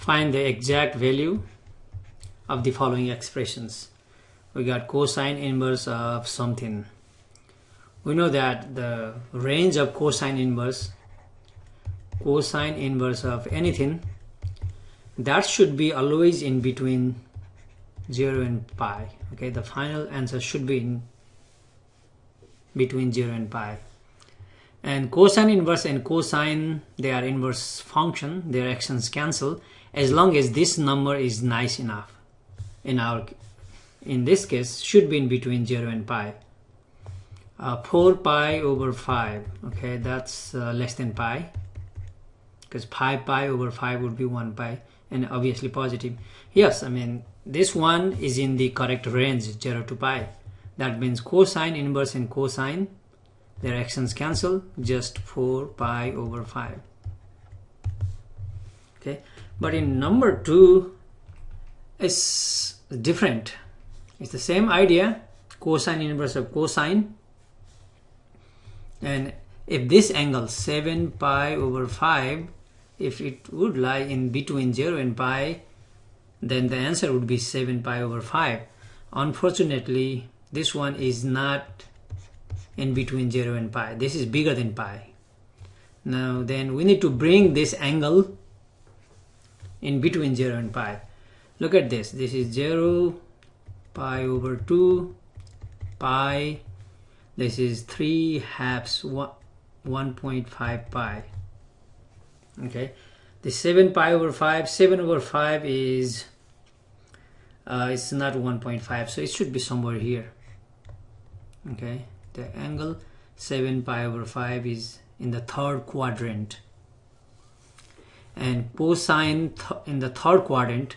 Find the exact value of the following expressions. We got cosine inverse of something. We know that the range of cosine inverse of anything, that should be always in between 0 and pi. Okay, the final answer should be in between 0 and pi. And cosine inverse and cosine, they are inverse function, their actions cancel as long as this number is nice enough. In this case should be in between 0 and pi. 4 pi over 5, okay, that's less than pi, because pi over 5 would be 1 pi, and obviously positive. Yes, I mean this one is in the correct range, 0 to pi. That means cosine inverse and cosine, their actions cancel, just 4 pi over 5. Okay, but in number 2 it's different. It's the same idea, cosine inverse of cosine, and if this angle 7 pi over 5, if it would lie in between 0 and pi, then the answer would be 7 pi over 5. Unfortunately, this one is not in between 0 and pi. This is bigger than pi. Now then we need to bring this angle in between 0 and pi. Look at this. This is 0 pi over 2 pi. This is 3/2 1.5 pi. Okay, the 7 pi over 5, 7 over 5 is it's not 1.5, so it should be somewhere here. Okay, the angle 7 pi over 5 is in the third quadrant, and cosine in the third quadrant,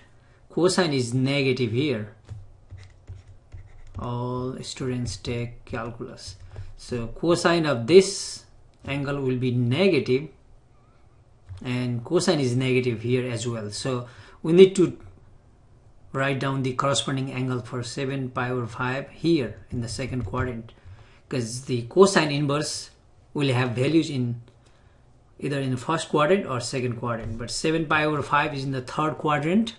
cosine is negative here. All students take calculus, so cosine of this angle will be negative, and cosine is negative here as well. So we need to write down the corresponding angle for 7 pi over 5 here in the second quadrant, because the cosine inverse will have values in either in the first quadrant or second quadrant, but 7 pi over 5 is in the third quadrant,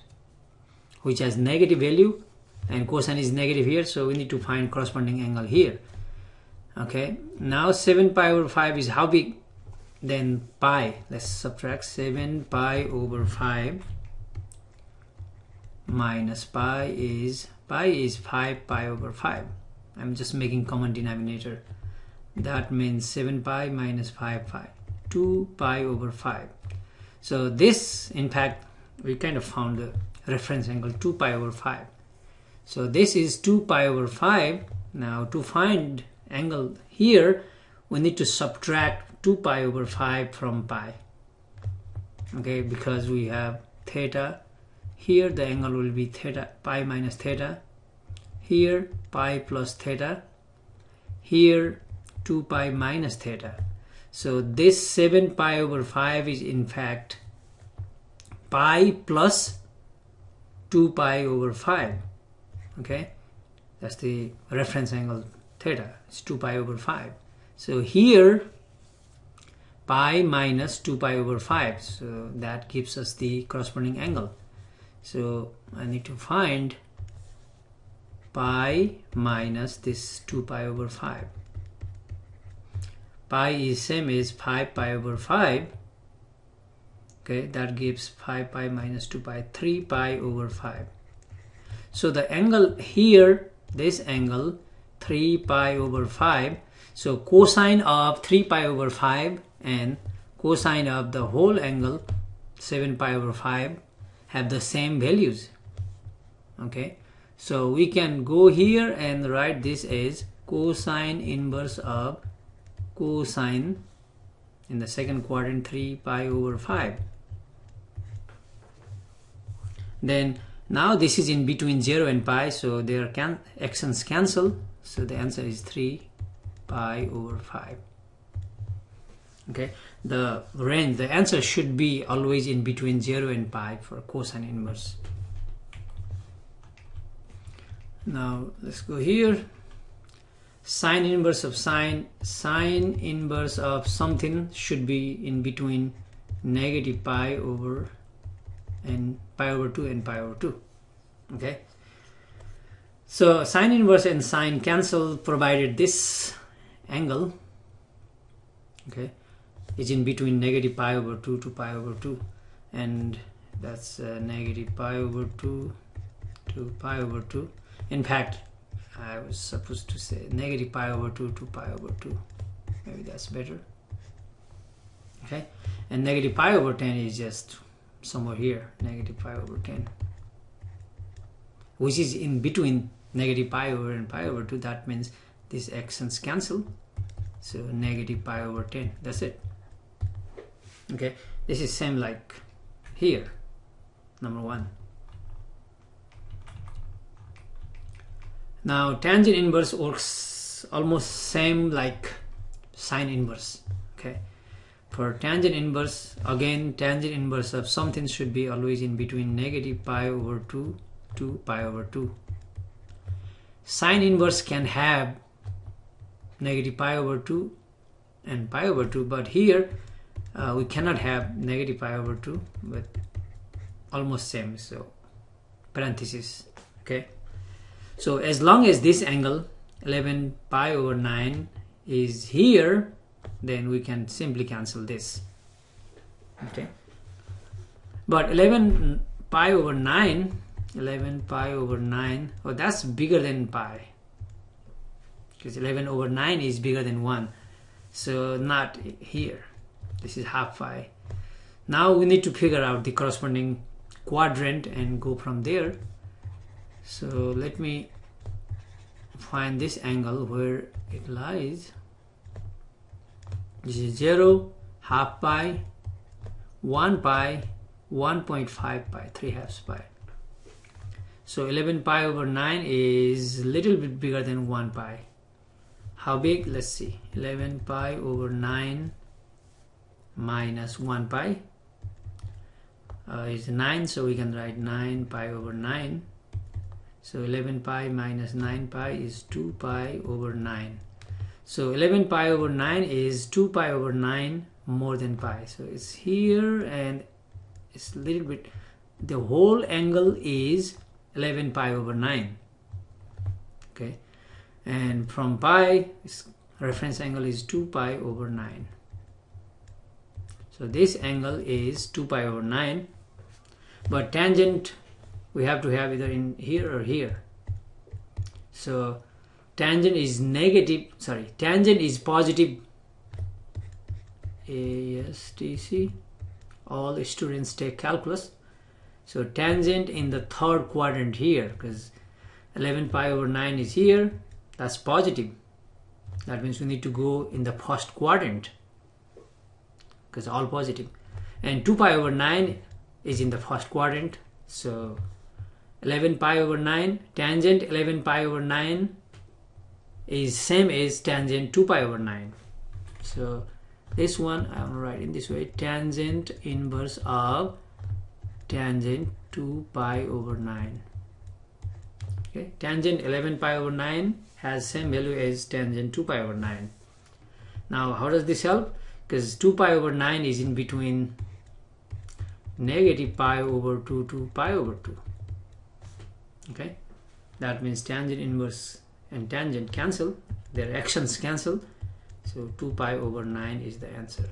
which has negative value, and cosine is negative here, so we need to find corresponding angle here. Okay, now 7 pi over 5 is how big? Then pi. Let's subtract 7 pi over 5 minus pi is 5 pi over 5. I'm just making common denominator. That means 7 pi minus 5 pi, 2 pi over 5. So this, in fact, we kind of found the reference angle 2 pi over 5. So this is 2 pi over 5. Now to find angle here, we need to subtract 2 pi over 5 from pi. Okay, because we have theta. Here the angle will be theta, pi minus theta. Here pi plus theta. Here 2 pi minus theta. So this 7 pi over 5 is in fact pi plus 2 pi over 5. Okay, that's the reference angle theta. It's 2 pi over 5. So here pi minus 2 pi over 5, so that gives us the corresponding angle. So I need to find pi minus this 2 pi over 5. Pi is same as 5 pi over 5. Okay, that gives 5 pi minus 2 pi, 3 pi over 5. So the angle here, this angle 3 pi over 5, so cosine of 3 pi over 5 and cosine of the whole angle 7 pi over 5 have the same values. Okay, so we can go here and write this as cosine inverse of cosine in the second quadrant 3 pi over 5. Then now this is in between 0 and pi, so their actions cancel, so the answer is 3 pi over 5. Okay, the range, the answer should be always in between 0 and pi for cosine inverse. Now let's go here. Sine inverse of sine inverse of something should be in between negative pi over and pi over 2 and pi over 2. Okay, so sine inverse and sine cancel provided this angle, okay, is in between negative pi over 2 to pi over 2, and that's negative pi over 2 to pi over 2. In fact, I was supposed to say negative pi over 2 to pi over 2. Maybe that's better. Okay, and negative pi over 10 is just somewhere here, negative pi over 10, which is in between negative pi over and pi over 2. That means these actions cancel, so negative pi over 10, that's it. Okay, this is same like here, number 1. Now tangent inverse works almost same like sine inverse. Okay, for tangent inverse, again, tangent inverse of something should be always in between negative pi over 2 to pi over 2. Sine inverse can have negative pi over 2 and pi over 2, but here we cannot have negative pi over 2, but almost same, so parenthesis. Okay, so as long as this angle 11 pi over 9 is here, then we can simply cancel this. Okay, but 11 pi over 9, oh, that's bigger than pi, because 11 over 9 is bigger than 1, so not here. This is half pi. Now we need to figure out the corresponding quadrant and go from there. So let me find this angle where it lies. This is 0, half pi, 1 pi, 1.5 pi, 3/2 pi. So 11 pi over 9 is a little bit bigger than 1 pi. How big? Let's see. 11 pi over 9 minus 1 pi is 9, so we can write 9 pi over 9. So 11 pi minus 9 pi is 2 pi over 9. So 11 pi over 9 is 2 pi over 9 more than pi. So it's here, and it's a little bit, the whole angle is 11 pi over 9. Okay, and from pi, reference angle is 2 pi over 9. So this angle is 2 pi over 9, but tangent we have to have either in here or here. So tangent is tangent is positive. ASTC, all students take calculus. So tangent in the third quadrant here, because 11 pi over 9 is here, that's positive. That means we need to go in the first quadrant, because all positive. And 2 pi over 9 is in the first quadrant. So 11 pi over 9, tangent 11 pi over 9 is same as tangent 2 pi over 9. So this one I will write in this way: tangent inverse of tangent 2 pi over 9. Okay, tangent 11 pi over 9 has same value as tangent 2 pi over 9. Now how does this help? Because 2 pi over 9 is in between negative pi over 2 to pi over 2. Okay, that means tangent inverse and tangent cancel, their actions cancel, so 2 pi over 9 is the answer.